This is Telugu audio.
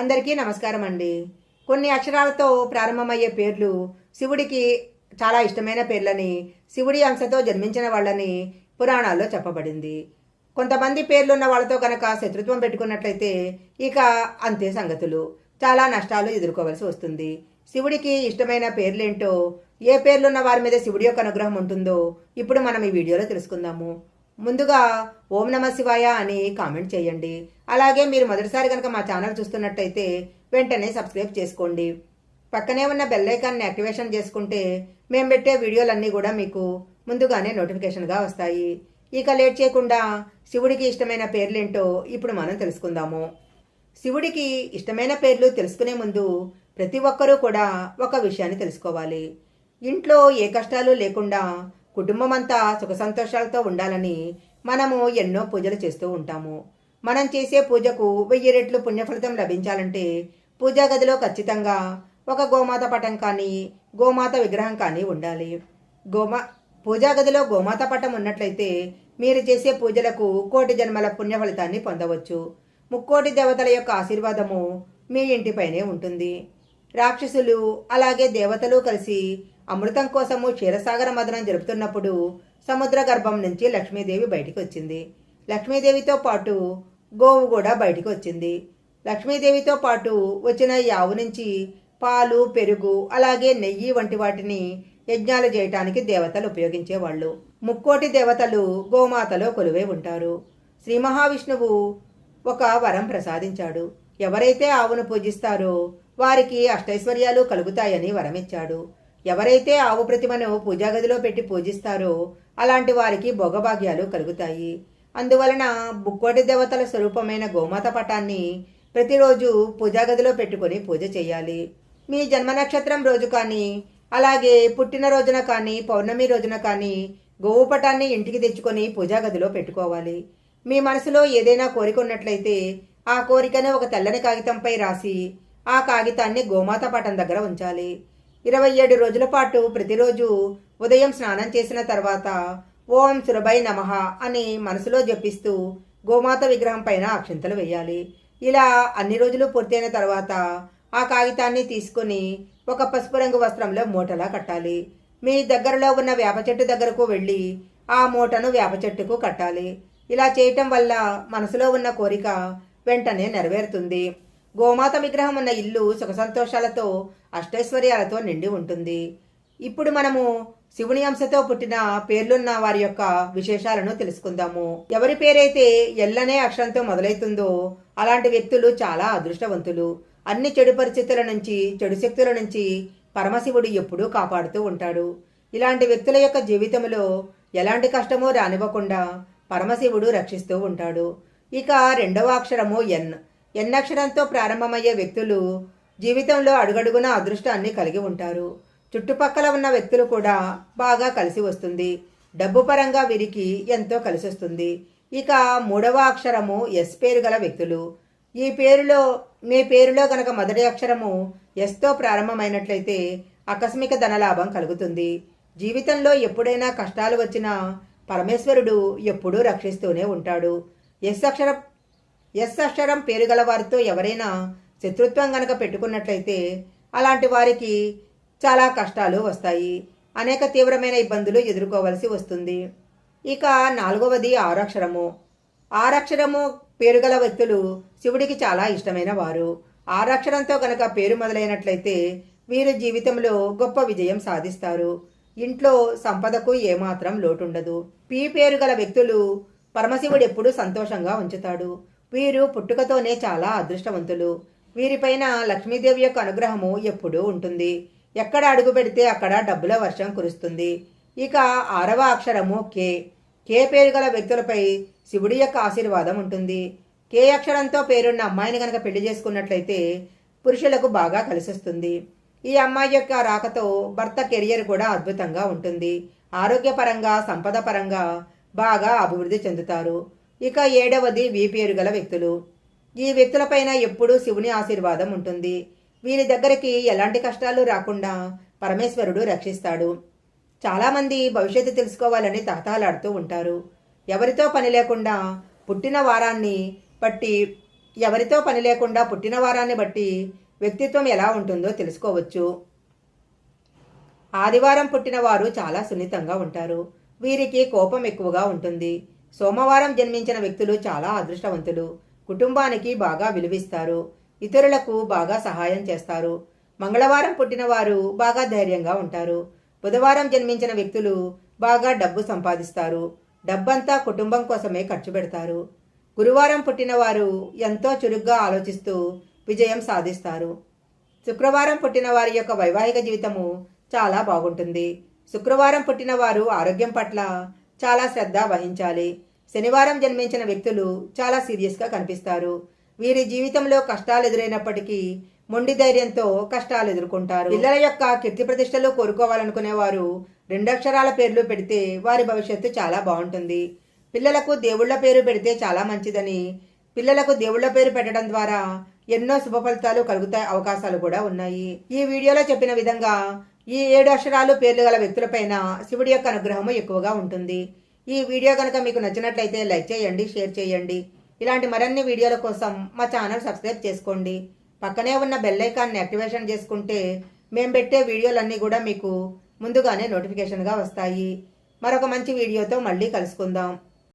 అందరికీ నమస్కారం అండి. కొన్ని అక్షరాలతో ప్రారంభమయ్యే పేర్లు శివుడికి చాలా ఇష్టమైన పేర్లని, శివుడి అంశతో జన్మించిన వాళ్ళని పురాణాల్లో చెప్పబడింది. కొంతమంది పేర్లున్న వాళ్ళతో కనుక శత్రుత్వం పెట్టుకున్నట్లయితే ఇక అంతే సంగతులు. చాలా నష్టాలు ఎదుర్కోవలసి వస్తుంది. శివుడికి ఇష్టమైన పేర్లేంటో, ఏ పేర్లున్న వారి మీద శివుడి యొక్క అనుగ్రహం ఉంటుందో ఇప్పుడు మనం ఈ వీడియోలో తెలుసుకుందాము. ముందుగా ఓం నమ శివాయ అని కామెంట్ చేయండి. అలాగే మీరు మొదటిసారి కనుక మా ఛానల్ చూస్తున్నట్టయితే వెంటనే సబ్స్క్రైబ్ చేసుకోండి. పక్కనే ఉన్న బెల్ ఐకాన్ని యాక్టివేషన్ చేసుకుంటే మేము పెట్టే వీడియోలన్నీ కూడా మీకు ముందుగానే నోటిఫికేషన్గా వస్తాయి. ఇక లేట్ చేయకుండా శివుడికి ఇష్టమైన పేర్లేంటో ఇప్పుడు మనం తెలుసుకుందాము. శివుడికి ఇష్టమైన పేర్లు తెలుసుకునే ముందు ప్రతి ఒక్కరూ కూడా ఒక విషయాన్ని తెలుసుకోవాలి. ఇంట్లో ఏ కష్టాలు లేకుండా కుటుంబం అంతా సుఖ సంతోషాలతో ఉండాలని మనము ఎన్నో పూజలు చేస్తూ ఉంటాము. మనం చేసే పూజకు 1000 రెట్లు పుణ్యఫలితం లభించాలంటే పూజా గదిలో ఖచ్చితంగా ఒక గోమాత పటం కానీ గోమాత విగ్రహం కానీ ఉండాలి. పూజా గదిలో గోమాత పటం ఉన్నట్లయితే మీరు చేసే పూజలకు 1,000,000 జన్మల పుణ్యఫలితాన్ని పొందవచ్చు. 3,000,000 దేవతల యొక్క ఆశీర్వాదము మీ ఇంటిపైనే ఉంటుంది. రాక్షసులు అలాగే దేవతలు కలిసి అమృతం కోసము క్షీరసాగర మదనం జరుపుతున్నప్పుడు సముద్ర గర్భం నుంచి లక్ష్మీదేవి బయటికి వచ్చింది. లక్ష్మీదేవితో పాటు గోవు కూడా బయటికి వచ్చింది. లక్ష్మీదేవితో పాటు వచ్చిన ఈ ఆవు నుంచి పాలు, పెరుగు అలాగే నెయ్యి వంటి వాటిని యజ్ఞాలు చేయటానికి దేవతలు ఉపయోగించేవాళ్ళు. 3,000,000 దేవతలు గోమాతలో కొలువై ఉంటారు. శ్రీ మహావిష్ణువు ఒక వరం ప్రసాదించాడు. ఎవరైతే ఆవును పూజిస్తారో వారికి అష్టైశ్వర్యాలు కలుగుతాయని వరమిచ్చాడు. ఎవరైతే ఆవు ప్రతిమను పూజాగదిలో పెట్టి పూజిస్తారో అలాంటి వారికి భోగభాగ్యాలు కలుగుతాయి. అందువలన 3,000,000 దేవతల స్వరూపమైన గోమాత పటాన్ని ప్రతిరోజు పూజాగదిలో పెట్టుకొని పూజ చేయాలి. మీ జన్మ నక్షత్రం రోజు కానీ అలాగే పుట్టినరోజున కానీ పౌర్ణమి రోజున కానీ గోవు పటాన్ని ఇంటికి తెచ్చుకొని పూజాగదిలో పెట్టుకోవాలి. మీ మనసులో ఏదైనా కోరిక ఉన్నట్లయితే ఆ కోరికను ఒక తెల్లని కాగితంపై రాసి ఆ కాగితాన్ని గోమాత పటం దగ్గర ఉంచాలి. 27 రోజుల పాటు ప్రతిరోజు ఉదయం స్నానం చేసిన తర్వాత ఓం సురభై నమః అని మనసులో జపిస్తూ గోమాత విగ్రహం పైన అక్షింతలు వేయాలి. ఇలా అన్ని రోజులు పూర్తయిన తర్వాత ఆ కాగితాన్ని తీసుకుని ఒక పసుపు రంగు వస్త్రంలో మూటలా కట్టాలి. మీ దగ్గరలో ఉన్న వేప చెట్టు దగ్గరకు వెళ్ళి ఆ మూటను వేప చెట్టుకు కట్టాలి. ఇలా చేయటం వల్ల మనసులో ఉన్న కోరిక వెంటనే నెరవేరుతుంది. గోమాత విగ్రహం ఉన్న ఇల్లు సుఖ సంతోషాలతో అష్టైశ్వర్యాలతో నిండి ఉంటుంది. ఇప్పుడు మనము శివుని అంశతో పుట్టిన పేర్లున్న వారి యొక్క విశేషాలను తెలుసుకుందాము. ఎవరి పేరైతే ఎల్లనే అక్షరంతో మొదలవుతుందో అలాంటి వ్యక్తులు చాలా అదృష్టవంతులు. అన్ని చెడు పరిస్థితుల నుంచి, చెడు శక్తుల నుంచి పరమశివుడు ఎప్పుడూ కాపాడుతూ ఉంటాడు. ఇలాంటి వ్యక్తుల యొక్క జీవితంలో ఎలాంటి కష్టమో రానివ్వకుండా పరమశివుడు రక్షిస్తూ ఉంటాడు. ఇక రెండవ అక్షరము ఎన్. ఎన్ అక్షరంతో ప్రారంభమయ్యే వ్యక్తులు జీవితంలో అడుగడుగున అదృష్టాన్ని కలిగి ఉంటారు. చుట్టుపక్కల ఉన్న వ్యక్తులు కూడా బాగా కలిసి వస్తుంది. డబ్బు పరంగా వీరికి ఎంతో కలిసి వస్తుంది. ఇక మూడవ అక్షరము ఎస్ పేరు గల వ్యక్తులు. మీ పేరులో గనక మొదటి అక్షరము ఎస్తో ప్రారంభమైనట్లయితే ఆకస్మిక ధనలాభం కలుగుతుంది. జీవితంలో ఎప్పుడైనా కష్టాలు వచ్చినా పరమేశ్వరుడు ఎప్పుడూ రక్షిస్తూనే ఉంటాడు. ఎస్ అక్షరం పేరు గల వారితో ఎవరైనా శత్రుత్వం గనక పెట్టుకున్నట్లయితే అలాంటి వారికి చాలా కష్టాలు వస్తాయి. అనేక తీవ్రమైన ఇబ్బందులు ఎదుర్కోవలసి వస్తుంది. ఇక నాలుగవది ఆరక్షరము. ఆరక్షరము పేరు గల వ్యక్తులు శివుడికి చాలా ఇష్టమైన వారు. ఆరక్షరంతో గనక పేరు మొదలైనట్లయితే వీరు జీవితంలో గొప్ప విజయం సాధిస్తారు. ఇంట్లో సంపదకు ఏమాత్రం లోటుండదు. పీ పేరు గల వ్యక్తులు పరమశివుడు ఎప్పుడూ సంతోషంగా ఉంచుతాడు. వీరు పుట్టుకతోనే చాలా అదృష్టవంతులు. వీరిపైన లక్ష్మీదేవి యొక్క అనుగ్రహము ఎప్పుడూ ఉంటుంది. ఎక్కడ అడుగు పెడితే అక్కడ డబ్బుల వర్షం కురుస్తుంది. ఇక ఆరవ అక్షరము కే. కే పేరు గల వ్యక్తులపై శివుడి యొక్క ఆశీర్వాదం ఉంటుంది. కే అక్షరంతో పేరున్న అమ్మాయిని గనక పెళ్లి చేసుకున్నట్లయితే పురుషులకు బాగా కలిసొస్తుంది. ఈ అమ్మాయి యొక్క రాకతో భర్త కెరియర్ కూడా అద్భుతంగా ఉంటుంది. ఆరోగ్యపరంగా, సంపద పరంగా బాగా అభివృద్ధి చెందుతారు. ఇక ఏడవది వి పేరు గల వ్యక్తులు. ఈ వ్యక్తులపైన ఎప్పుడూ శివుని ఆశీర్వాదం ఉంటుంది. వీరి దగ్గరికి ఎలాంటి కష్టాలు రాకుండా పరమేశ్వరుడు రక్షిస్తాడు. చాలామంది భవిష్యత్తు తెలుసుకోవాలని తహతహలాడుతూ ఉంటారు. ఎవరితో పని లేకుండా పుట్టిన వారాన్ని బట్టి ఎవరితో పని లేకుండా పుట్టిన వారాన్ని బట్టి వ్యక్తిత్వం ఎలా ఉంటుందో తెలుసుకోవచ్చు. ఆదివారం పుట్టిన వారు చాలా సున్నితంగా ఉంటారు. వీరికి కోపం ఎక్కువగా ఉంటుంది. సోమవారం జన్మించిన వ్యక్తులు చాలా అదృష్టవంతులు. కుటుంబానికి బాగా విలువిస్తారు. ఇతరులకు బాగా సహాయం చేస్తారు. మంగళవారం పుట్టిన వారు బాగా ధైర్యంగా ఉంటారు. బుధవారం జన్మించిన వ్యక్తులు బాగా డబ్బు సంపాదిస్తారు. డబ్బంతా కుటుంబం కోసమే ఖర్చు పెడతారు. గురువారం పుట్టిన వారు ఎంతో చురుగ్గా ఆలోచిస్తూ విజయం సాధిస్తారు. శుక్రవారం పుట్టిన వారి యొక్క వైవాహిక జీవితము చాలా బాగుంటుంది. శుక్రవారం పుట్టిన వారు ఆరోగ్యం పట్ల చాలా శ్రద్ధ వహించాలి. శనివారం జన్మించిన వ్యక్తులు చాలా సీరియస్గా కనిపిస్తారు. వీరి జీవితంలో కష్టాలు ఎదురైనప్పటికీ మొండి ధైర్యంతో కష్టాలు ఎదుర్కొంటారు. పిల్లల యొక్క కీర్తి ప్రతిష్టలు కోరుకోవాలనుకునేవారు 2 అక్షరాల పేర్లు పెడితే వారి భవిష్యత్తు చాలా బాగుంటుంది. పిల్లలకు దేవుళ్ల పేరు పెడితే చాలా మంచిదని, పిల్లలకు దేవుళ్ల పేరు పెట్టడం ద్వారా ఎన్నో శుభ ఫలితాలు కలుగుతాయి అవకాశాలు కూడా ఉన్నాయి. ఈ వీడియోలో చెప్పిన విధంగా ఈ 7 అక్షరాలు పేర్లు గల వ్యక్తులపైన శివుడి యొక్క అనుగ్రహము ఎక్కువగా ఉంటుంది. ఈ వీడియో కనుక మీకు నచ్చినట్లయితే లైక్ చేయండి, షేర్ చేయండి. ఇలాంటి మరిన్ని వీడియోల కోసం మా ఛానల్ సబ్స్క్రైబ్ చేసుకోండి. పక్కనే ఉన్న బెల్ ఐకాన్ని యాక్టివేషన్ చేసుకుంటే మేము పెట్టే వీడియోలన్నీ కూడా మీకు ముందుగానే నోటిఫికేషన్గా వస్తాయి. మరొక మంచి వీడియోతో మళ్ళీ కలుసుకుందాం.